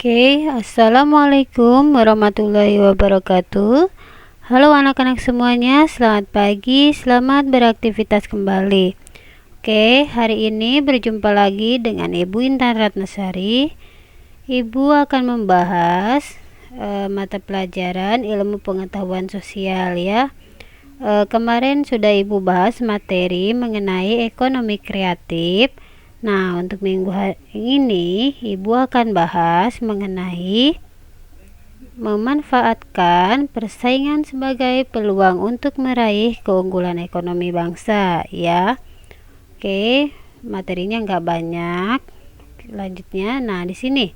Assalamualaikum warahmatullahi wabarakatuh. Halo anak-anak semuanya, selamat pagi, selamat beraktivitas kembali. Hari ini berjumpa lagi dengan Ibu Intan Ratnasari. Ibu akan membahas mata pelajaran ilmu pengetahuan sosial ya. Kemarin sudah Ibu bahas materi mengenai ekonomi kreatif. Nah, untuk minggu ini Ibu akan bahas mengenai memanfaatkan persaingan sebagai peluang untuk meraih keunggulan ekonomi bangsa ya. Materinya nggak banyak. Lanjutnya, nah di sini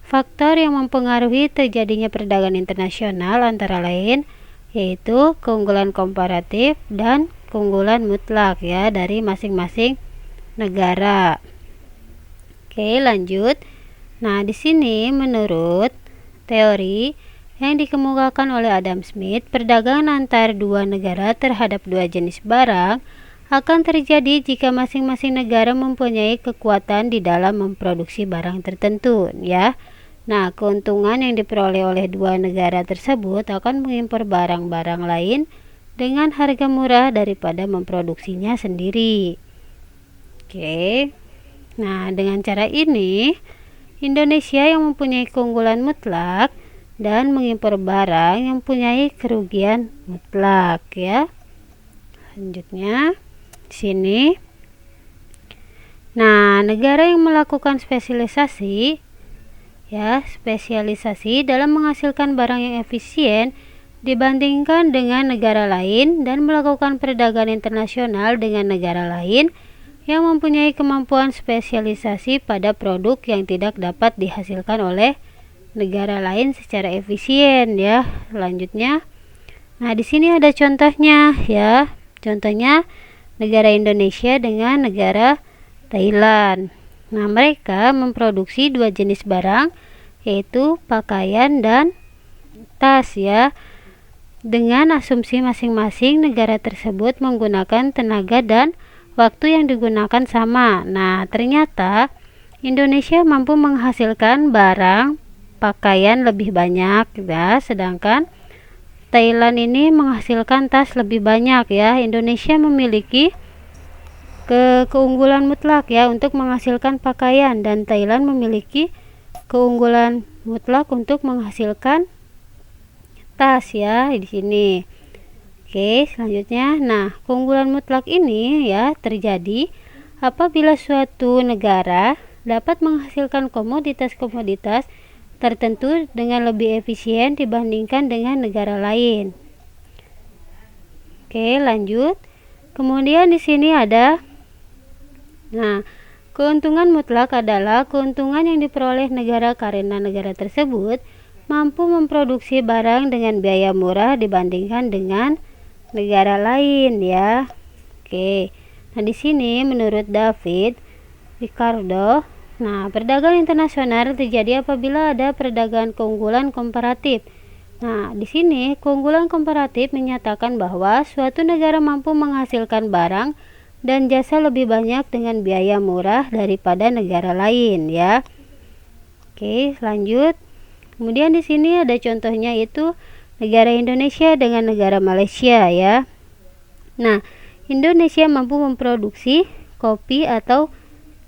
faktor yang mempengaruhi terjadinya perdagangan internasional antara lain yaitu keunggulan komparatif dan keunggulan mutlak ya dari masing-masing negara. Lanjut. Nah, di sini menurut teori yang dikemukakan oleh Adam Smith, perdagangan antar dua negara terhadap dua jenis barang akan terjadi jika masing-masing negara mempunyai kekuatan di dalam memproduksi barang tertentu ya. Nah, keuntungan yang diperoleh oleh dua negara tersebut akan mengimpor barang-barang lain dengan harga murah daripada memproduksinya sendiri. Nah, dengan cara ini Indonesia yang mempunyai keunggulan mutlak dan mengimpor barang yang mempunyai kerugian mutlak ya. Lanjutnya di sini. Nah, negara yang melakukan spesialisasi dalam menghasilkan barang yang efisien dibandingkan dengan negara lain dan melakukan perdagangan internasional dengan negara lain yang mempunyai kemampuan spesialisasi pada produk yang tidak dapat dihasilkan oleh negara lain secara efisien ya. Lanjutnya, nah di sini ada contohnya ya. Contohnya negara Indonesia dengan negara Thailand. Nah, mereka memproduksi dua jenis barang yaitu pakaian dan tas ya. Dengan asumsi masing-masing negara tersebut menggunakan tenaga dan waktu yang digunakan sama. Nah, ternyata Indonesia mampu menghasilkan barang pakaian lebih banyak ya, sedangkan Thailand ini menghasilkan tas lebih banyak ya. Indonesia memiliki keunggulan mutlak ya untuk menghasilkan pakaian dan Thailand memiliki keunggulan mutlak untuk menghasilkan tas ya di sini. Selanjutnya, nah keunggulan mutlak ini ya terjadi apabila suatu negara dapat menghasilkan komoditas-komoditas tertentu dengan lebih efisien dibandingkan dengan negara lain. Lanjut. Kemudian di sini ada, nah keuntungan mutlak adalah keuntungan yang diperoleh negara karena negara tersebut mampu memproduksi barang dengan biaya murah dibandingkan dengan negara lain ya. Nah di sini menurut David Ricardo, nah perdagangan internasional terjadi apabila ada perdagangan keunggulan komparatif. Nah di sini keunggulan komparatif menyatakan bahwa suatu negara mampu menghasilkan barang dan jasa lebih banyak dengan biaya murah daripada negara lain ya. Lanjut. Kemudian di sini ada contohnya yaitu negara Indonesia dengan negara Malaysia ya. Nah, Indonesia mampu memproduksi kopi atau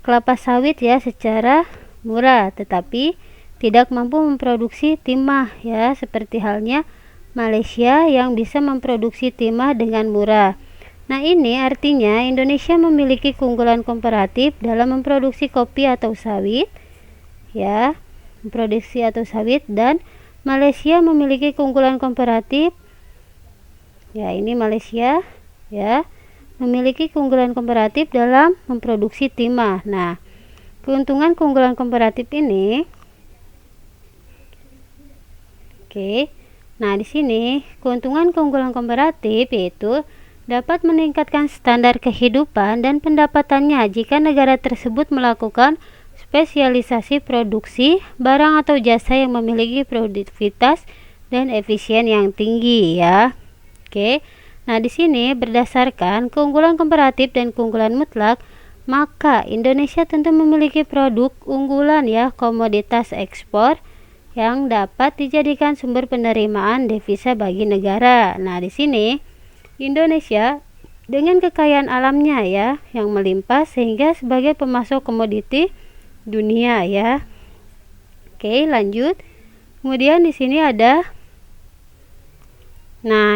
kelapa sawit ya secara murah, tetapi tidak mampu memproduksi timah ya, seperti halnya Malaysia yang bisa memproduksi timah dengan murah. Nah, ini artinya Indonesia memiliki keunggulan komparatif dalam memproduksi kopi atau sawit ya, dan Malaysia memiliki keunggulan komparatif ya, ini Malaysia ya memiliki keunggulan komparatif dalam memproduksi timah. Nah, keunggulan komparatif ini nah di sini keunggulan komparatif yaitu dapat meningkatkan standar kehidupan dan pendapatannya jika negara tersebut melakukan spesialisasi produksi barang atau jasa yang memiliki produktivitas dan efisien yang tinggi ya. Nah di sini berdasarkan keunggulan komparatif dan keunggulan mutlak, maka Indonesia tentu memiliki produk unggulan ya, komoditas ekspor yang dapat dijadikan sumber penerimaan devisa bagi negara. Nah, di sini Indonesia dengan kekayaan alamnya ya yang melimpah sehingga sebagai pemasok komoditi dunia ya. Oke, lanjut. Kemudian di sini ada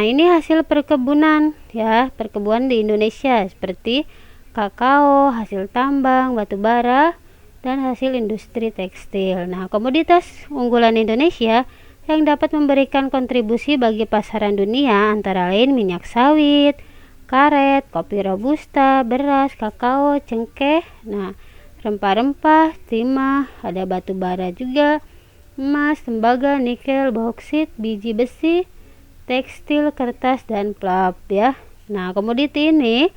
ini hasil perkebunan ya, perkebunan di Indonesia seperti kakao, hasil tambang, batu bara, dan hasil industri tekstil. Nah, komoditas unggulan Indonesia yang dapat memberikan kontribusi bagi pasaran dunia antara lain minyak sawit, karet, kopi robusta, beras, kakao, cengkeh, rempah-rempah, timah, ada batu bara juga, emas, tembaga, nikel, bauksit, biji besi, tekstil, kertas, dan pulp ya. Nah, komoditi ini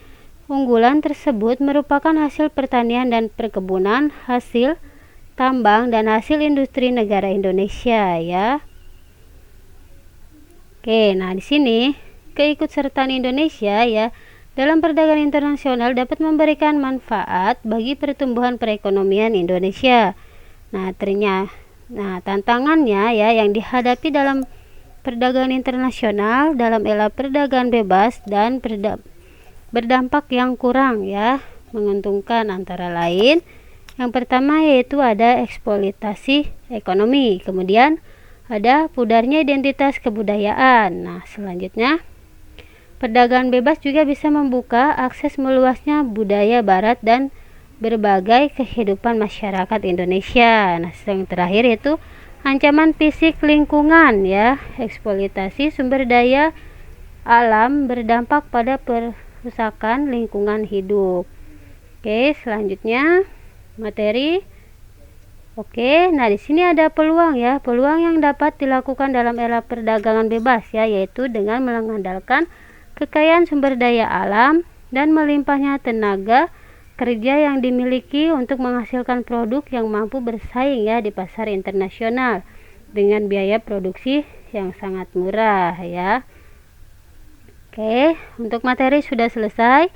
unggulan tersebut merupakan hasil pertanian dan perkebunan, hasil tambang dan hasil industri negara Indonesia ya. Oke, nah di sini keikutsertaan Indonesia ya dalam perdagangan internasional dapat memberikan manfaat bagi pertumbuhan perekonomian Indonesia. Tantangannya ya yang dihadapi dalam perdagangan internasional dalam era perdagangan bebas dan berdampak yang kurang ya menguntungkan antara lain yang pertama yaitu ada eksploitasi ekonomi, kemudian ada pudarnya identitas kebudayaan. Nah, selanjutnya perdagangan bebas juga bisa membuka akses meluasnya budaya barat dan berbagai kehidupan masyarakat Indonesia. Nah, yang terakhir yaitu ancaman fisik lingkungan ya, eksploitasi sumber daya alam berdampak pada perusakan lingkungan hidup. Oke, selanjutnya materi. Oke, nah di sini ada peluang ya, peluang yang dapat dilakukan dalam era perdagangan bebas ya, yaitu dengan mengandalkan kekayaan sumber daya alam dan melimpahnya tenaga kerja yang dimiliki untuk menghasilkan produk yang mampu bersaing ya di pasar internasional dengan biaya produksi yang sangat murah ya. Oke, untuk materi sudah selesai.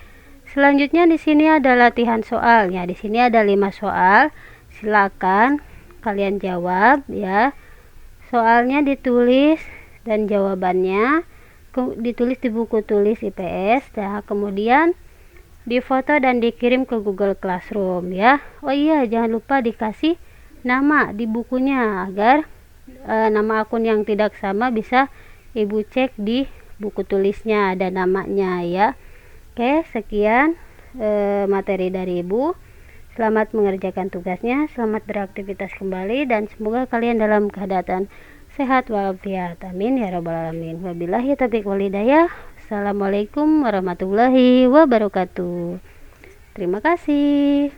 Selanjutnya di sini ada latihan soalnya. Di sini ada 5 soal. Silakan kalian jawab ya. Soalnya ditulis dan jawabannya ditulis di buku tulis IPS. Nah, kemudian difoto dan dikirim ke Google Classroom ya. Oh iya, jangan lupa dikasih nama di bukunya agar nama akun yang tidak sama bisa Ibu cek di buku tulisnya ada namanya ya. Oke, sekian materi dari Ibu. Selamat mengerjakan tugasnya, selamat beraktivitas kembali, dan semoga kalian dalam keadaan sehat walafiat. Amin ya rabbal alamin. Wabillahi taufiq wal hidayah. Assalamualaikum warahmatullahi wabarakatuh. Terima kasih.